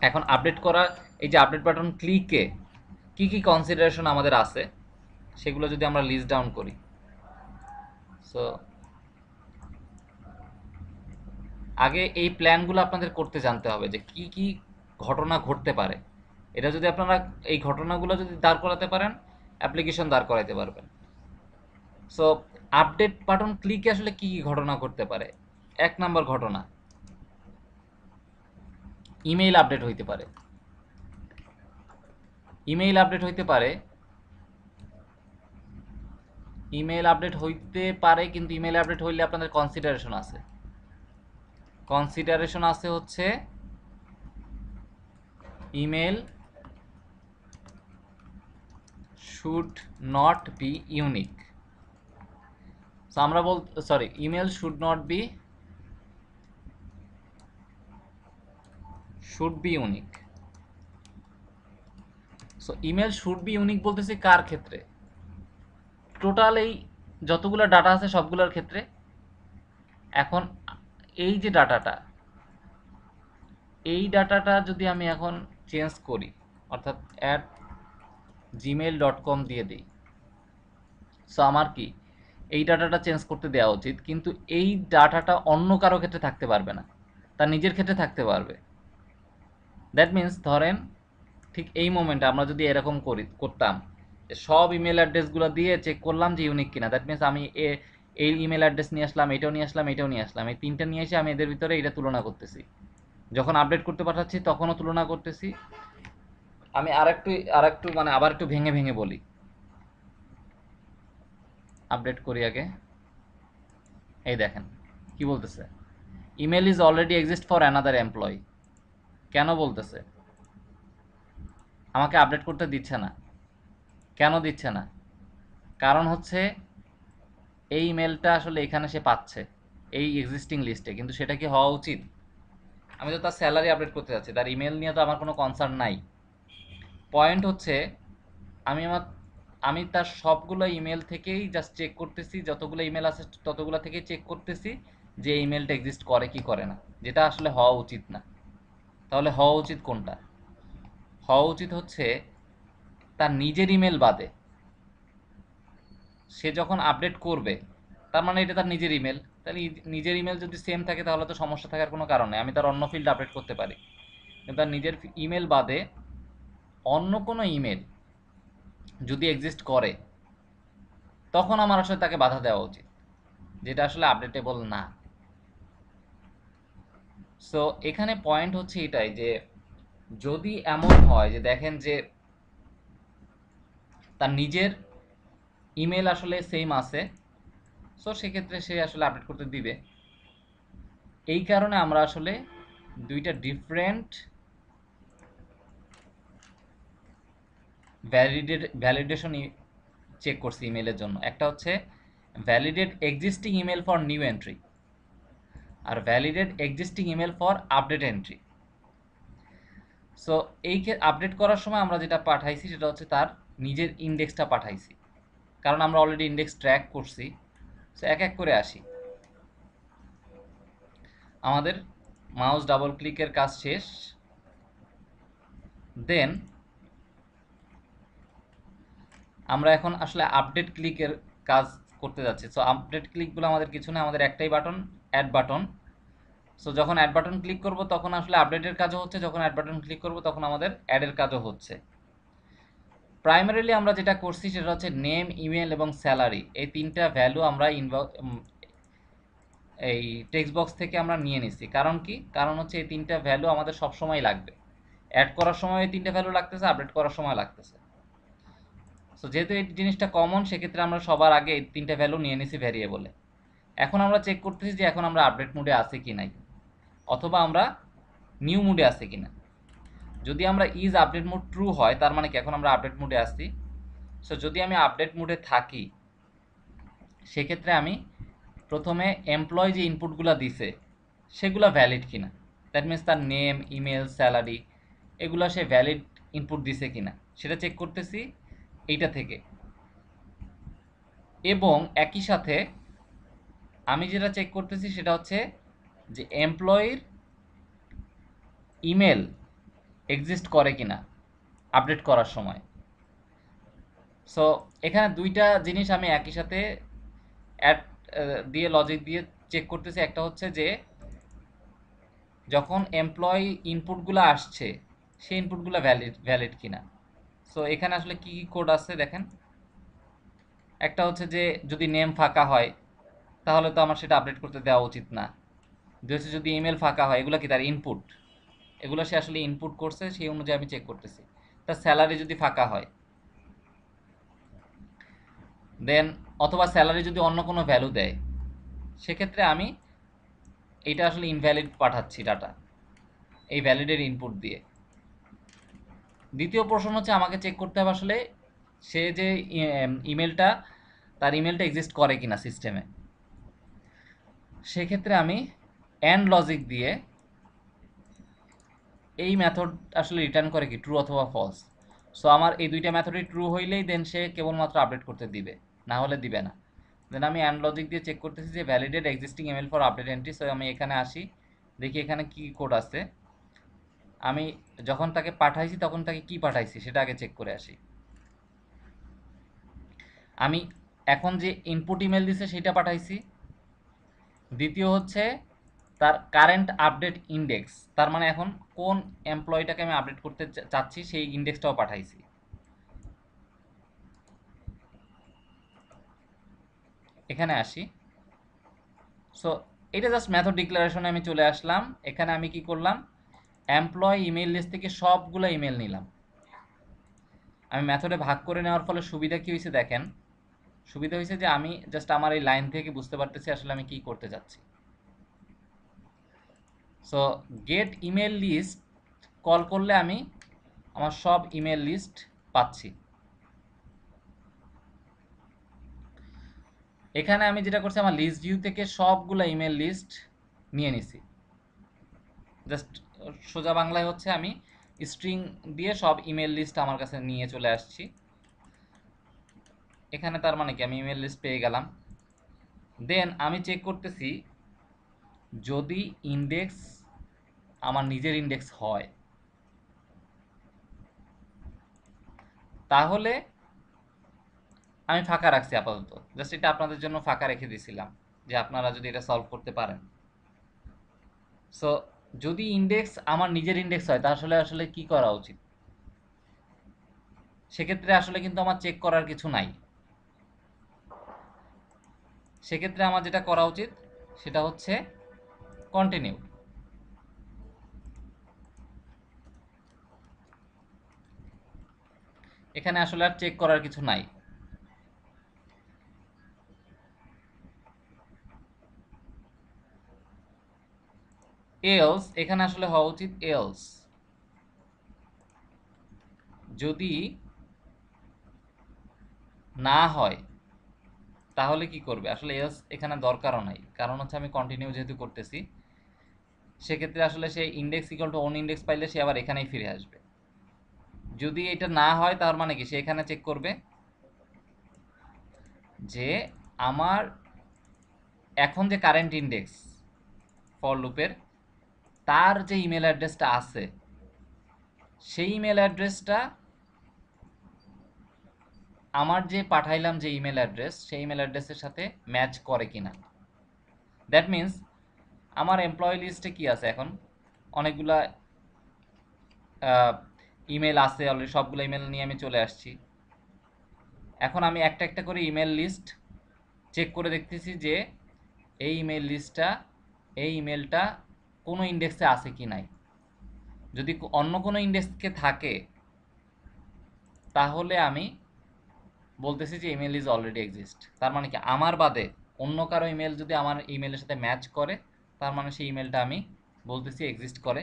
এখন আপডেট করা, এই যে আপডেট বাটন ক্লিকে কি কি কনসিডারেশন আমাদের আছে সেগুলো যদি আমরা লিস্ট ডাউন করি। সো আগে এই প্ল্যানগুলো আপনাদের করতে জানতে হবে যে কি কি ঘটনা ঘটতে পারে। এটা যদি আপনারা এই ঘটনাগুলো যদি দাঁড় করাতে পারেন, অ্যাপ্লিকেশন দাঁড় করাইতে পারবেন। সো আপডেট বাটন ক্লিকে আসলে কি কি ঘটনা ঘটতে পারে? 1 নম্বর ঘটনা, ইমেইল আপডেট হইতে পারে। ইমেইল আপডেট হইতে পারে ইমেল আপডেট হইতে পারে, কিন্তু ইমেল আপডেট হইলে আপনাদের কনসিডারেশন আছে। কনসিডারেশন আছে হচ্ছে email should not be unique. So আমরা sorry, email should not be, should be unique. So email should be unique বলতেছি কার ক্ষেত্রে? টোটাল এই যতগুলো ডাটা আছে সবগুলোর ক্ষেত্রে। এখন এই যে ডাটাটা, এই ডাটাটা যদি আমি এখন চেঞ্জ করি, অর্থাৎ @gmail.com দিয়ে দিই, সো আমার কি এই ডাটাটা চেঞ্জ করতে দেওয়া উচিত, কিন্তু এই ডাটাটা অন্য কারো ক্ষেত্রে থাকতে পারবে না, তার নিজের ক্ষেত্রে থাকতে পারবে। দ্যাট মিন্স ধরেন ঠিক এই মোমেন্টে আমরা যদি এরকম করতাম যে সব ইমেল অ্যাড্রেসগুলো দিয়ে চেক করলাম যে ইউনিক কিনা, দ্যাট মিন্স আমি এই ইমেল অ্যাড্রেস নিয়ে আসলাম, এটাও নিয়ে আসলাম, এটাও নিয়ে আসলাম, এই তিনটা নিয়ে এসে আমি এদের ভিতরে এটা তুলনা করতেছি, যখন আপডেট করতে পাঠাচ্ছি তখনও তুলনা করতেছি। আমি আরেকটু মানে আবার একটু ভেঙে ভেঙে বলি, আপডেট করি আগে। এই দেখেন কি বলতেছে, email is already exist for another employee. কেন বলতেছে? আমাকে আপডেট করতে দিচ্ছে না। কেন দিচ্ছে না? কারণ হচ্ছে এই ইমেলটা আসলে এখানে সে পাচ্ছে এই এক্সিস্টিং লিস্টে, কিন্তু সেটা কি হওয়া উচিত? আমি তো তার স্যালারি আপডেট করতে যাচ্ছি, তার ইমেল নিয়ে তো আমার কোনো কনসার্ন নাই। পয়েন্ট হচ্ছে আমি তার সবগুলো ইমেল থেকেই জাস্ট চেক করতেছি, যতগুলো ইমেল আছে ততগুলো থেকেই চেক করতেছি যে ইমেলটা এক্সিস্ট করে কি করে না, যেটা আসলে হওয়া উচিত না। তাহলে হওয়া উচিত কোনটা? হওয়া উচিত হচ্ছে তার নিজের ইমেল বাদে সে যখন আপডেট করবে, তার মানে এটা তার নিজের ইমেল, তাহলে নিজের ইমেল যদি সেম থাকে তাহলে তো সমস্যা থাকার কোনো কারণ নেই, আমি তার অন্য ফিল্ড আপডেট করতে পারি। কিন্তু তার নিজের ইমেল বাদে অন্য কোনো ইমেল যদি এক্সিস্ট করে, তখন আমার আসলে তাকে বাধা দেওয়া উচিত, যেটা আসলে আপডেটেবল না। সো এখানে পয়েন্ট হচ্ছে এটাই যে যদি এমন হয় যে দেখেন যে তার নিজের ইমেল আসলে সেম আছে, সো সেক্ষেত্রে সে আসলে আপডেট করতে দিবে। এই কারণে আমরা আসলে দুইটা ডিফারেন্ট ভ্যালিডেশন চেক করছি ইমেলের জন্য। একটা হচ্ছে validate existing email for new entry, আর validate existing email for update entry. So এই আপডেট করার সময় আমরা যেটা পাঠাইছি সেটা হচ্ছে তার নিজের ইন্ডেক্সটা পাঠাইছি, কারণ আমরা অলরেডি ইন্ডেক্স ট্র্যাক করছি। সো এক এক করে আসি। আমাদের মাউস ডাবল ক্লিকের কাজ শেষ, দেন আমরা এখন আসলে আপডেট ক্লিকের কাজ করতে যাচ্ছি। সো আপডেট ক্লিকগুলো আমাদের কিছু না, আমাদের একটাই বাটন, অ্যাড বাটন। সো যখন অ্যাড বাটন ক্লিক করব তখন আসলে আপডেটের কাজও হচ্ছে, যখন অ্যাড বাটন ক্লিক করব তখন আমাদের অ্যাডের কাজও হচ্ছে। প্রাইমারিলি আমরা যেটা করছি সেটা হচ্ছে নেম, ইমেল এবং স্যালারি, এই তিনটা ভ্যালু আমরা এই টেক্সট বক্স থেকে আমরা নিয়ে নিছি। কারণ কি? কারণ হচ্ছে এই তিনটা ভ্যালু আমাদের সব সময় লাগবে, অ্যাড করার সময় এই তিনটা ভ্যালু লাগতেছে, আপডেট করার সময় লাগতেছে। সো যেহেতু এই জিনিসটা কমন, সেক্ষেত্রে আমরা সবার আগে এই তিনটা ভ্যালু নিয়ে নিছি ভ্যারিয়েবলে। এখন আমরা চেক করতেছি যে এখন আমরা আপডেট মোডে আছি কি নাই, অথবা আমরা নিউ মোডে আছি কিনা। যদি আমরা ইজ আপডেট মোড ট্রু হয়, তার মানে কি এখন আমরা আপডেট মোডে আসছি। সো যদি আমি আপডেট মোডে থাকি, সেক্ষেত্রে আমি প্রথমে এমপ্লয় যে ইনপুটগুলো দিছে সেগুলো ভ্যালিড কিনা, দ্যাট মিনস তার নেম, ইমেল, স্যালারি, এগুলো সে ভ্যালিড ইনপুট দিছে কিনা সেটা চেক করতেছি এইটা থেকে। এবং একই সাথে আমি যেটা চেক করতেছি সেটা হচ্ছে যে এমপ্লয়ির ইমেল এক্সিস্ট করে কিনা আপডেট করার সময়। সো এখানে দুইটা জিনিস আমি একই সাথে অ্যাড দিয়ে লজিক দিয়ে চেক করতেছি। একটা হচ্ছে যে যখন এমপ্লয়ি ইনপুটগুলো আসছে সেই ইনপুটগুলো ভ্যালিড কিনা। সো এখানে আসলে কি কি কোড আছে দেখেন। একটা হচ্ছে যে যদি নেম ফাঁকা হয় তাহলে তো আমার সেটা আপডেট করতে দেওয়া উচিত না। দুই হচ্ছে যদি ইমেল ফাঁকা হয়, এগুলো কি তার ইনপুট, এগুলো সে আসলে ইনপুট করছে, সেই অনুযায়ী আমি চেক করতেছি। তার স্যালারি যদি ফাঁকা হয়, দেন অথবা স্যালারি যদি অন্য কোনো ভ্যালু দেয়, সেক্ষেত্রে আমি এটা আসলে ইনভ্যালিড পাঠাচ্ছি ডাটা এই ভ্যালিডের ইনপুট দিয়ে। দ্বিতীয় প্রশ্ন হচ্ছে আমাকে চেক করতে হবে আসলে সে যে ইমেলটা, তার ইমেলটা এক্সিস্ট করে কিনা সিস্টেমে। সেক্ষেত্রে আমি অ্যান্ড লজিক দিয়ে এই মেথড আসলে রিটার্ন করে কি ট্রু অথবা ফলস। সো আমার এই দুইটা মেথডই ট্রু হইলেই দেন সে কেবলমাত্র আপডেট করতে দিবে, না হলে দিবে না। দেন আমি অ্যান্ড লজিক দিয়ে চেক করতেছি যে validate existing email for update entry. So আমি এখানে আসি, দেখি এখানে কি কোড আছে। আমি যখন তাকে পাঠাইছি তখন তাকে কি পাঠাইছি সেটা আগে চেক করে আসি। আমি এখন যে ইনপুট ইমেল দিছে সেটা পাঠাইছি। দ্বিতীয় হচ্ছে তার কারেন্ট আপডেট ইন্ডেক্স, তার মানে এখন কোন এমপ্লয়িটাকে আমি আপডেট করতে চাচ্ছি সেই ইন্ডেক্সটাও পাঠাইছি। এখানে আসি। সো এটা জাস্ট মেথড ডিক্লারেশনে আমি চলে আসলাম। এখানে আমি কি করলাম, এমপ্লয় ইমেল লিস্ট থেকে সবগুলো ইমেল নিলাম। আমি মেথডে ভাগ করে নেওয়ার ফলে সুবিধা কি হয়েছে দেখেন, সুবিধা হয়েছে যে আমি জাস্ট আমার এই লাইন থেকে বুঝতে পারতেছি আসলে আমি কি করতে চাচ্ছি। So get email list call করলে আমি আমার সব ইমেল লিস্ট পাচ্ছি। এখানে আমি যেটা করছি আমার লিস্ট ভিউ থেকে সবগুলো ইমেল লিস্ট নিয়ে নিছি। জাস্ট সোজা বাংলায় হচ্ছে আমি স্ট্রিং দিয়ে সব ইমেল লিস্ট আমার কাছে নিয়ে চলে আসছি। এখানে তার মানে কি আমি ইমেল লিস্ট পেয়ে গেলাম। দেন আমি চেক করতেছি যদি ইন্ডেক্স আমার নিজের ইন্ডেক্স হয় তাহলে আমি ফাঁকা রাখছি আপাতত, জাস্ট এটা আপনাদের জন্য ফাঁকা রেখে দিয়েছিলাম যে আপনারা যদি এটা সলভ করতে পারেন। সো যদি ইন্ডেক্স আমার নিজের ইন্ডেক্স হয় তাহলে আসলে কি করা উচিত, সেক্ষেত্রে আসলে কিন্তু আমার চেক করার কিছু নাই। সেক্ষেত্রে আমার যেটা করা উচিত সেটা হচ্ছে কন্টিনিউ। এখানে আসলে আর চেক করার কিছু নাই। এলস এখানে আসলে হওয়া উচিত এলস, যদি না হয় তাহলে কি করবে। আসলে এলস এখানে দরকারও নাই, কারণ হচ্ছে আমি কন্টিনিউ যেহেতু করতেছি সেক্ষেত্রে আসলে সে index equal to own index পাইলে সে আবার এখানেই ফিরে আসবে। যদি এটা না হয় তার মানে কি সে এখানে চেক করবে যে আমার এখন যে কারেন্ট ইন্ডেক্স ফর লুপের তার যে ইমেল অ্যাড্রেসটা আছে সেই ইমেল অ্যাড্রেসটা আমার যে পাঠাইলাম যে ইমেল অ্যাড্রেস সেই ইমেল অ্যাড্রেসের সাথে ম্যাচ করে কিনা। দ্যাট মিন্স আমার এমপ্লয়ি লিস্টে কি আছে, এখন অনেকগুলা ইমেল আছে অলরেডি, সবগুলো ইমেল নিয়ে আমি চলে আসছি। এখন আমি একটা একটা করে ইমেল লিস্ট চেক করে দেখতেছি যে এই ইমেল লিস্টটা, এই ইমেলটা কোনো ইন্ডেক্সে আছে কি নাই। যদি অন্য কোনো ইন্ডেক্সকে থাকে তাহলে আমি বলতেছি যে ইমেল ইজ অলরেডি এক্সিস্ট। তার মানে কি আমার বাদে অন্য কারো ইমেল যদি আমার ইমেলের সাথে ম্যাচ করে তার মানে সেই ইমেলটা আমি বলতেছি এক্সিস্ট করে।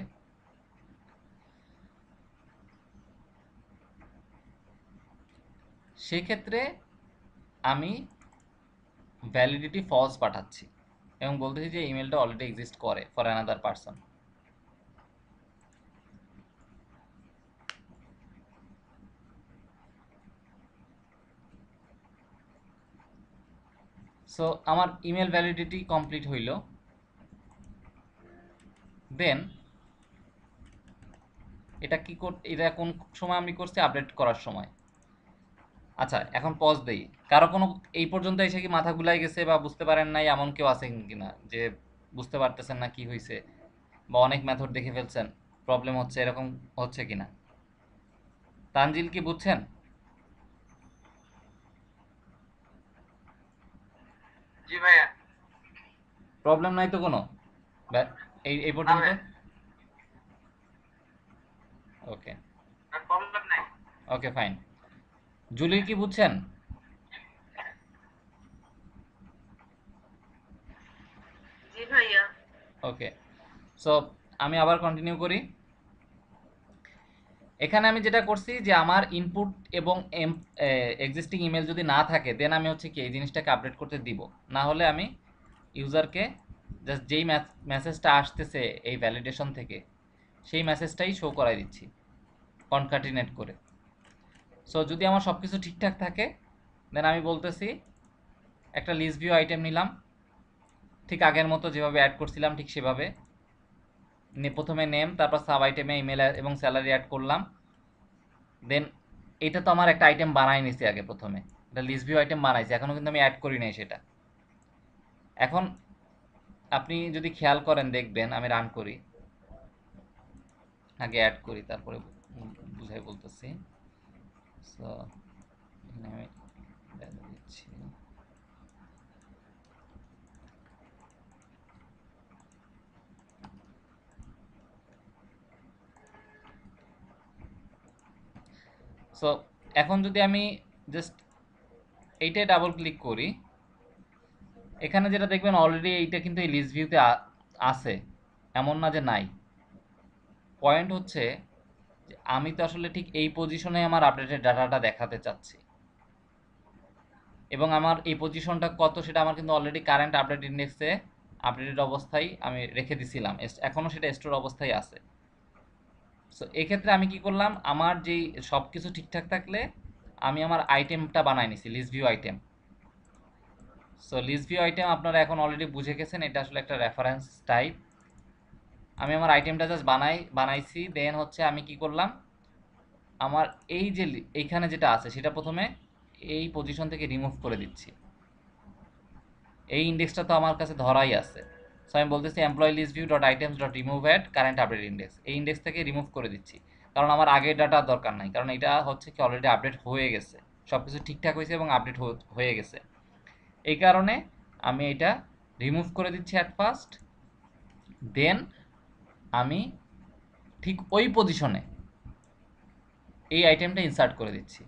সেক্ষেত্রে আমি ভ্যালিডিটি ফলস পাঠাচ্ছি এবং বলতেছি যে ইমেলটা অলরেডি এক্সিস্ট করে ফর অ্যানাদার পারসন। সো আমার ইমেল ভ্যালিডিটি কমপ্লিট হইল। দেন এটা কি এটা কোন সময় আমি করছি, আপডেট করার সময়। আচ্ছা এখন পজ দেই, কারো কোনো এই পর্যন্ত এসে কি মাথা গুলাই গেছে বা বুঝতে পারেন নাই এমন কেউ আছে কিনা যে বুঝতে পারতেছেন না কি হয়েছে, বা অনেক মেথড দেখে ফেলছেন প্রবলেম হচ্ছে, এরকম হচ্ছে কিনা। তানজিল কি বুঝছেন? জি ভাইয়া। প্রবলেম নাই তো কোনো এই এই না পর্যন্ত? ভাইয়া, ওকে, প্রবলেম নাই। Okay fine. জুলির কি বুঝছেন? ভাইয়া। ওকে, সো আমি আবার কন্টিনিউ করি। এখানে আমি যেটা করছি যে আমার ইনপুট এবং এক্সিস্টিং ইমেল যদি না থাকে দেন আমি হচ্ছে কি এই জিনিসটাকে আপডেট করতে দিব, না হলে আমি ইউজারকে জাস্ট যেই মেসেজটা আসতেছে এই ভ্যালিডেশন থেকে সেই মেসেজটাই শো করাই দিচ্ছি কনকাটিনেট করে। সো যদি আমার সব কিছু ঠিকঠাক থাকে দেন আমি বলতেছি একটা লিস্ট ভিউ আইটেম নিলাম, ঠিক আগের মতো যেভাবে অ্যাড করছিলাম ঠিক সেভাবে প্রথমে নেম, তারপর সাব আইটেমে ইমেল এবং স্যালারি অ্যাড করলাম। দেন এটা তো আমার একটা আইটেম বানাই নিছি আগে, প্রথমে একটা লিস্ট ভিউ আইটেম বানাইছি, এখনও কিন্তু আমি অ্যাড করি নাই সেটা। এখন আপনি যদি খেয়াল করেন দেখবেন আমি রান করি, আগে অ্যাড করি তারপরে বুঝাই বলতেছি। সো এখানে আমি ভ্যালু দিচ্ছি, সো এখন যদি আমি জাস্ট এইটাই ডাবল ক্লিক করি, এখানে যেটা দেখবেন অলরেডি এইটা কিন্তু এই লিস্ট ভিউতে আছে, এমন না যে নাই। পয়েন্ট হচ্ছে যে আমি তো আসলে ঠিক এই পজিশনে আমার আপডেটেড ডাটাটা দেখাতে চাচ্ছি, এবং আমার এই পজিশনটা কত সেটা আমার কিন্তু অলরেডি কারেন্ট আপডেট ইন্ডেক্সে আপডেটেড অবস্থায় আমি রেখে দিছিলাম, এখনও সেটা স্টোর অবস্থায় আছে। সো এক্ষেত্রে আমি কি করলাম, আমার যেই সব কিছু ঠিকঠাক থাকলে আমি আমার আইটেমটা বানাই নিছি list view item. So list view item আপনারা এখন অলরেডি বুঝে গেছেন, এটা আসলে একটা রেফারেন্স টাইপ। আমি আমার আইটেমটা জাস্ট বানাইছি, দেন হচ্ছে আমি কি করলাম, আমার এই যে এইখানে যেটা আছে সেটা প্রথমে এই পজিশন থেকে রিমুভ করে দিচ্ছি। এই ইন্ডেক্সটা তো আমার কাছে ধরাই আছে, সো আমি বলতেছি employee list view dot items dot remove at current update index, এই ইন্ডেক্স থেকে রিমুভ করে দিচ্ছি, কারণ আমার আগের ডাটা দরকার নাই, কারণ এটা হচ্ছে কি অলরেডি আপডেট হয়ে গেছে, সব কিছু ঠিকঠাক হয়েছে এবং আপডেট হয়ে গেছে। এই কারণে আমি এটা রিমুভ করে দিচ্ছি অ্যাট ফার্স্ট, দেন আমি ঠিক ওই পজিশনে এই আইটেমটা ইনসার্ট করে দিচ্ছি।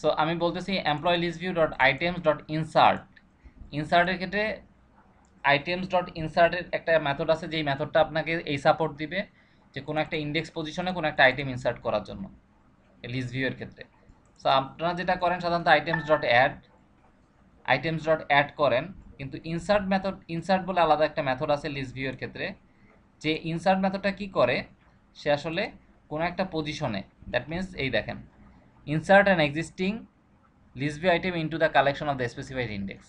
সো আমি বলতেছি employee list view dot items dot insert, ইনসার্টের ক্ষেত্রে আইটেমস ডট ইনসার্টের একটা মেথড আছে, যেই মেথডটা আপনাকে এই সাপোর্ট দিবে যে কোনো একটা ইন্ডেক্স পজিশনে কোনো একটা আইটেম ইনসার্ট করার জন্য লিস্ট ভিউয়ের ক্ষেত্রে। সো আপনারা যেটা করেন সাধারণত আইটেমস ডট অ্যাড করেন, কিন্তু ইনসার্ট বলে আলাদা একটা মেথড আছে লিস্ট ভিউয়ের ক্ষেত্রে, যে ইনসার্ট মেথডটা কি করে, সে আসলে কোনো একটা পজিশনে, দ্যাট মিন্স এই দেখেন insert an existing list view item into the collection of the specified index,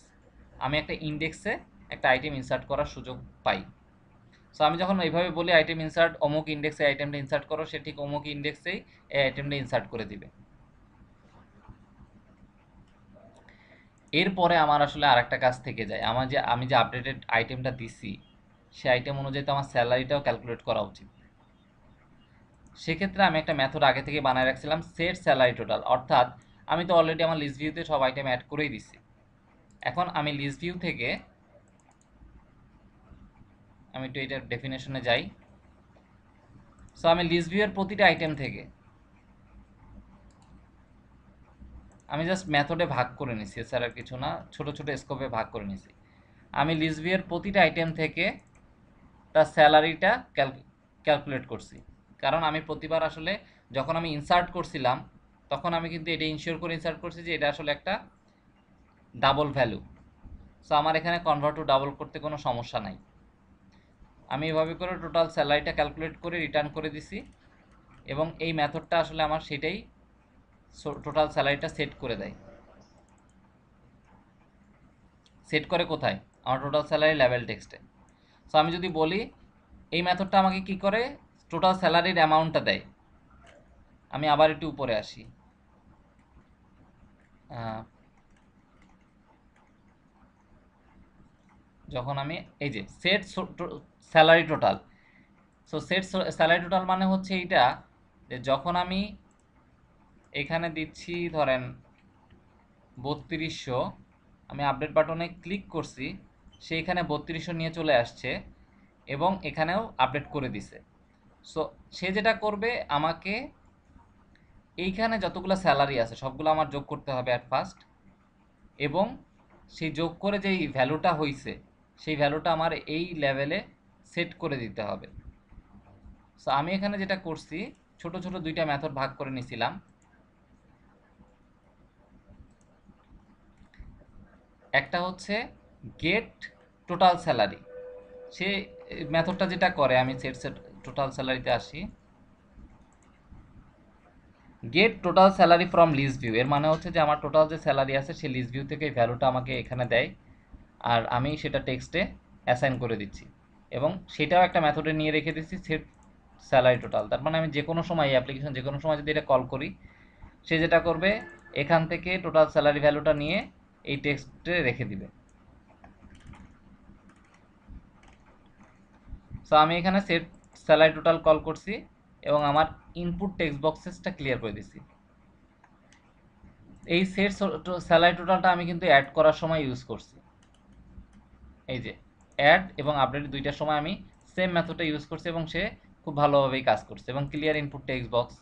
আমি একটা ইন্ডেক্সে একটা আইটেম ইনসার্ট করার সুযোগ পাই। সো আমি যখন এইভাবে বলি আইটেম ইনসার্ট অমুক ইন্ডেক্সে আইটেমটা ইনসার্ট করো, সে ঠিক অমুক ইন্ডেক্সেই এই আইটেমটা ইনসার্ট করে দিবে। এরপরে আমার আসলে আরেকটা কাজ থেকে যায়, আমি যে আপডেটেড আইটেমটা দিছি সে আইটেম অনুযায়ী তো আমার স্যালারিটাও ক্যালকুলেট করা উচিত। সেক্ষেত্রে আমি একটা মেথড আগে থেকে বানায় রাখছিলাম, সেট স্যালারি টোটাল, অর্থাৎ আমি তো অলরেডি আমার লিস্ট ভিউতে সব আইটেম অ্যাড করেই দিছি। এখন আমি লিস্ট ভিউ থেকে আমি একটু এটার ডেফিনেশনে যাই। সো আমি লিস্ট ভিউয়ের প্রতিটা আইটেম থেকে আমি জাস্ট মেথডে ভাগ করে নিছি, স্যার আর কিছু না, ছোট ছোট স্কোপে ভাগ করে নিছি। আমি লিস্ট ভিউয়ের প্রতিটা আইটেম থেকে তার স্যালারিটা ক্যালকুলেট করছি, কারণ আমি প্রতিবার আসলে যখন আমি ইনসার্ট করছিলাম তখন আমি কিন্তু এটা ইনশিওর করে ইনসার্ট করছি যে এটা আসলে একটা ডাবল ভ্যালু। সো আমার এখানে কনভার্ট টু ডাবল করতে কোনো সমস্যা নাই, আমি এভাবে করে টোটাল স্যালারিটা ক্যালকুলেট করে রিটার্ন করে দিছি, এবং এই মেথডটা আসলে আমার সেটাই টোটাল স্যালারিটা সেট করে দেয়। সেট করে কোথায়, আমার টোটাল স্যালারি লেভেল টেক্সটে। সো আমি যদি বলি এই মেথডটা আমাকে কি করে টোটাল স্যালারির অ্যামাউন্টটা দেয়, আমি আবার একটু উপরে আসি, যখন আমি এই যে set salary total, so set salary total মানে হচ্ছে এইটা যে যখন আমি এখানে দিচ্ছি ধরেন 3200, আমি আপডেট বাটনে ক্লিক করছি, সেইখানে 3200 নিয়ে চলে আসছে এবং এখানেও আপডেট করে দিছে। সো সে যেটা করবে, আমাকে এইখানে যতগুলো স্যালারি আছে সবগুলো আমার যোগ করতে হবে অ্যাট ফার্স্ট, এবং সেই যোগ করে যেই ভ্যালুটা হইছে সেই ভ্যালুটা আমার এই লেভেলে সেট করে দিতে হবে। সো আমি এখানে যেটা করছি, ছোট ছোট দুইটা মেথড ভাগ করে নিছিলাম। একটা হচ্ছে গেট টোটাল স্যালারি, সে মেথডটা যেটা করে, আমি সেট টোটাল স্যালারিতে আসি। Get total salary from list view, এর মানে হচ্ছে যে আমার টোটাল যে স্যালারি আছে সে লিস্ট ভিউ থেকে এই ভ্যালুটা আমাকে এখানে দেয়, আর আমি সেটা টেক্সটে অ্যাসাইন করে দিচ্ছি, এবং সেটাও একটা মেথডে নিয়ে রেখে দিচ্ছি সেট স্যালারি টোটাল। তার মানে আমি যে কোনো সময় এই অ্যাপ্লিকেশন যে কোনো সময় যদি এটা কল করি, সে যেটা করবে এখান থেকে টোটাল স্যালারি ভ্যালুটা নিয়ে এই টেক্সটে রেখে দিবে। সো আমি এখানে সেট স্যালারি টোটাল কল করছি এবং আমার ইনপুট টেক্সট বক্সেসটা ক্লিয়ার করে দিছি। এই সেট স্যালারি টোটালটা আমি কিন্তু অ্যাড করার সময় ইউজ করছি। এই যে অ্যাড এবং আপডেট দুইটার সময় আমি সেম মেথডটা ইউজ করছি এবং সে খুব ভালোভাবেই কাজ করছে। এবং ক্লিয়ার ইনপুট টেক্সট বক্স।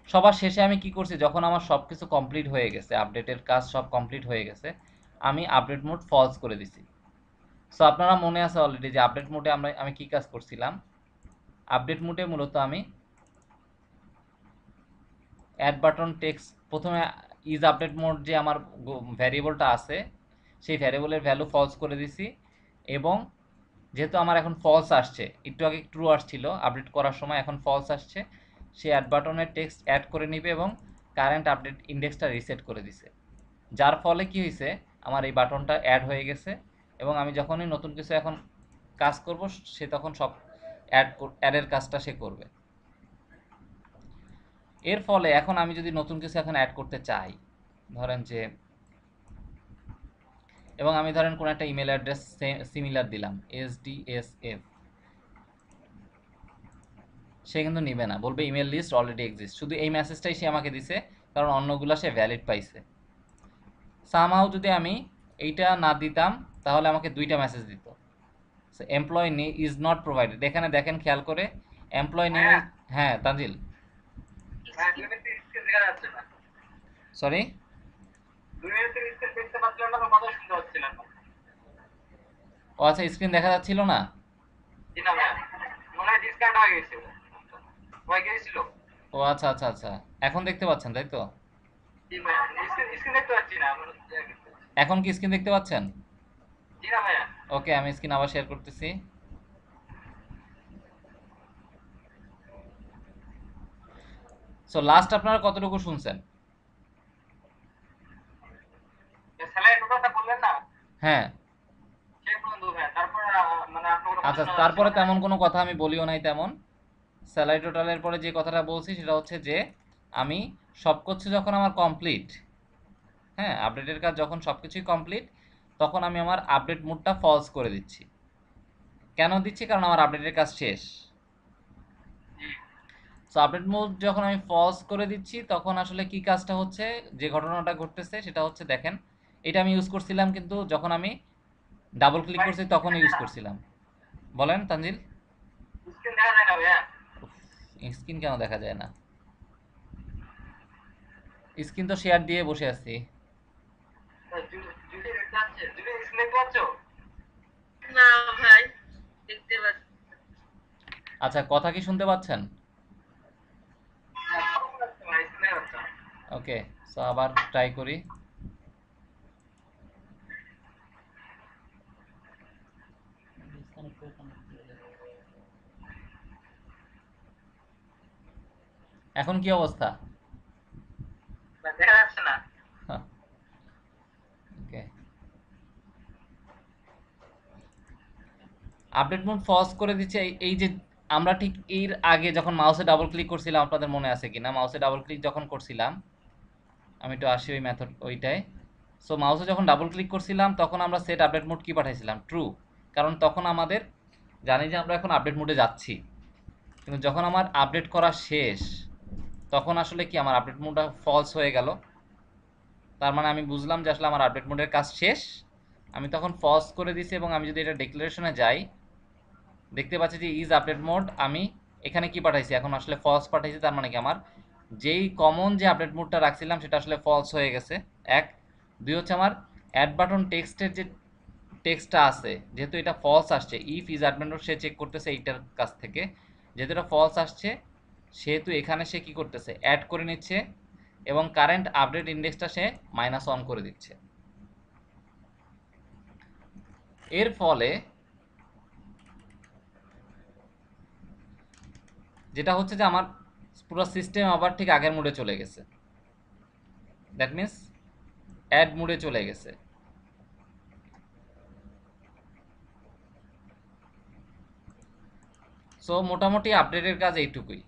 সবার শেষে আমি কি করছি, যখন আমার সব কিছু কমপ্লিট হয়ে গেছে, আপডেটের কাজ সব কমপ্লিট হয়ে গেছে, আমি আপডেট মোড ফলস করে দিছি। সো আপনারা মনে আছে অলরেডি যে আপডেট মোডে আমি কি কাজ করছিলাম। আপডেট মোডে মূলত আমি অ্যাড বাটন টেক্সট প্রথমে ইজ আপডেট মোড যে আমার ভ্যারিয়েবলটা আছে সেই ভ্যারিয়েবলের ভ্যালু ফলস করে দিছি, এবং যেহেতু আমার এখন ফলস আসছে, একটু আগে ট্রু আসছিল আপডেট করার সময়, এখন ফলস আসছে, সে অ্যাড বাটনের টেক্সট অ্যাড করে নিবে এবং কারেন্ট আপডেট ইন্ডেক্সটা রিসেট করে দিছে। যার ফলে কি হয়েছে, আমার এই বাটনটা অ্যাড হয়ে গেছে, এবং আমি যখনই নতুন কিছু এখন কাজ করব সে তখন সব অ্যাডের কাজটা সে করবে। এর ফলে এখন আমি যদি নতুন কিছু এখন অ্যাড করতে চাই, ধরেন যে, এবং আমি ধরেন কোনো একটা ইমেল অ্যাড্রেস সিমিলার দিলাম SDSF, সে কিন্তু নিবে না, বলবে ইমেল লিস্ট অলরেডি এক্সিস্ট। শুধু এই মেসেজটাই সে আমাকে দিছে, কারণ অন্যগুলো সে ভ্যালিড পাইছে। সামহাউ যদি আমি এইটা না দিতাম তাহলে আমাকে দুইটা মেসেজ দিত, এমপ্লয় নে ইজ নট প্রোভাইডেড। এখানে দেখেন খেয়াল করে, এমপ্লয় নেম। হ্যাঁ তানজিল, সরি, ও আচ্ছা, স্ক্রিন দেখা যাচ্ছিল না। ও আচ্ছা আচ্ছা আচ্ছা, এখন দেখতে পাচ্ছেন তাই তো? এখন কি স্ক্রিন দেখতে পাচ্ছেন? ওকে, আমি স্ক্রিন আবার শেয়ার করতেছি। সো লাস্ট আপনারা কতটুকু শুনছেন? হ্যাঁ, আচ্ছা, তারপরে তেমন কোনো কথা আমি বলিও নাই তেমন। স্যালারি টোটালের পরে যে কথাটা বলছি সেটা হচ্ছে যে আমি সব কিছু যখন আমার কমপ্লিট, হ্যাঁ, আপডেটের কাজ যখন সব কিছুই কমপ্লিট, তখন আমি আমার আপডেট মোডটা ফলস করে দিচ্ছি। কেন দিচ্ছি? কারণ আমার আপডেটের কাজ শেষ। সো আপডেট মোড যখন আমি ফলস করে দিচ্ছি তখন আসলে কি কাজটা হচ্ছে, যে ঘটনাটা ঘটতেছে সেটা হচ্ছে, দেখেন এটা আমি ইউজ করছিলাম কিন্তু যখন আমি ডাবল ক্লিক করছি তখন ইউজ করছিলাম। বলেন তানজিল। স্ক্রিন কেন দেখা যায় না? স্ক্রিন তো শেয়ার দিয়ে বসে আছি। না ভাই, দেখতে পাচ্ছি। আচ্ছা, কথা কি শুনতে পাচ্ছেন? ওকে, সো আবার ট্রাই করি। এখন কি অবস্থা? দেখা যাচ্ছে না। ওকে, আপডেট মোড ফলস করে দিচ্ছে। এই যে আমরা ঠিক এর আগে যখন মাউসে ডাবল ক্লিক করছিলাম, আপনাদের মনে আছে কিনা, মাউসে ডাবল ক্লিক যখন করছিলাম, আমি একটু আসি ওই মেথড ওইটাই। সো মাউসে যখন ডাবল ক্লিক করছিলাম তখন আমরা সেট আপডেট মোড কি পাঠাইছিলাম? ট্রু। কারণ তখন আমাদের জানি যে আমরা এখন আপডেট মোডে যাচ্ছি, কিন্তু যখন আমার আপডেট করা শেষ তখন আসলে কি আমার আপডেট মোডটা ফলস হয়ে গেল। তার মানে আমি বুঝলাম যে আসলে আমার আপডেট মোডের কাজ শেষ, আমি তখন ফলস করে দিছি। এবং আমি যদি এটা ডিক্লারেশনে যাই, দেখতে পাচ্ছি যে ইজ আপডেট মোড, আমি এখানে কি পাঠাইছি, এখন আসলে ফলস পাঠাইছি। তার মানে কি আমার যেই কমন যে আপডেট মোডটা রাখছিলাম সেটা আসলে ফলস হয়ে গেছে, এক। দুই হচ্ছে আমার অ্যাড বাটন টেক্সটের যে টেক্সটটা আছে, যেহেতু এটা ফলস আসছে, ইফ ইজ অ্যাডভেন্টর সে চেক করতেছে এইটার কাছ থেকে, যেহেতু এটা ফলস আসছে সেহেতু এখানে সে কি করতেছে, অ্যাড করে নিচ্ছে এবং কারেন্ট আপডেট ইন্ডেক্সটা সে -1 করে দিচ্ছে। এর ফলে যেটা হচ্ছে যে আমার পুরো সিস্টেম আবার ঠিক আগের মোডে চলে গেছে, দ্যাট মিন্স অ্যাড মোডে চলে গেছে। সো মোটামুটি আপডেটের কাজ এইটুকুই।